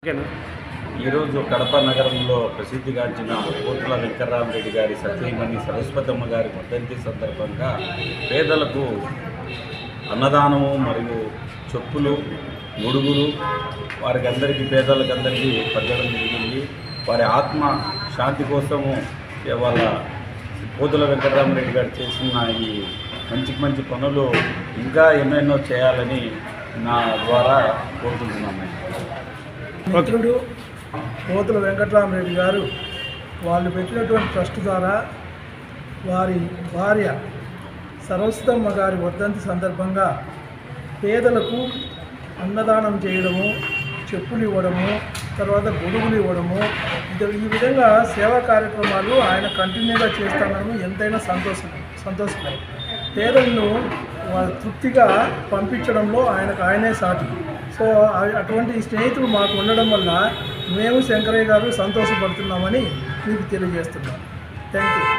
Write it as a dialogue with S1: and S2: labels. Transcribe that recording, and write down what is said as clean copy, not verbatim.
S1: ఈరోజు కడప నగరంలో ప్రసిద్ధిగాంచిన పోతుల వెంకటరామరెడ్డి గారి సతీమణి సరస్వతమ్మ గారి వర్ధంతి సందర్భంగా పేదలకు అన్నదానము మరియు చెప్పులు గొడుగులు వారికి అందరికీ పేదలకందరికీ పంచడం జరిగింది. వారి ఆత్మ శాంతి కోసము వాళ్ళ పోతుల వెంకటరామరెడ్డి గారు చేసిన ఈ మంచి పనులు ఇంకా ఎన్నెన్నో చేయాలని నా ద్వారా కోరుకుంటున్నాను.
S2: మిత్రుడు పోతుల వెంకటరామరెడ్డి గారు వాళ్ళు పెట్టినటువంటి ట్రస్ట్ ద్వారా వారి భార్య సరస్వతమ్మ గారి వర్ధంతి సందర్భంగా పేదలకు అన్నదానం చేయడము, చెప్పులు ఇవ్వడము, తర్వాత గొడుగులు ఇవ్వడము, ఈ విధంగా సేవా కార్యక్రమాలు ఆయన కంటిన్యూగా చేస్తానని ఎంతైనా సంతోషకరం. పేదలను తృప్తిగా పంపించడంలో ఆయనే సాటి. సో అటువంటి స్నేహితులు మాకు ఉండడం వల్ల మేము శంకరయ్య గారు సంతోషపడుతున్నామని మీకు తెలియజేస్తున్నాం. Thank you.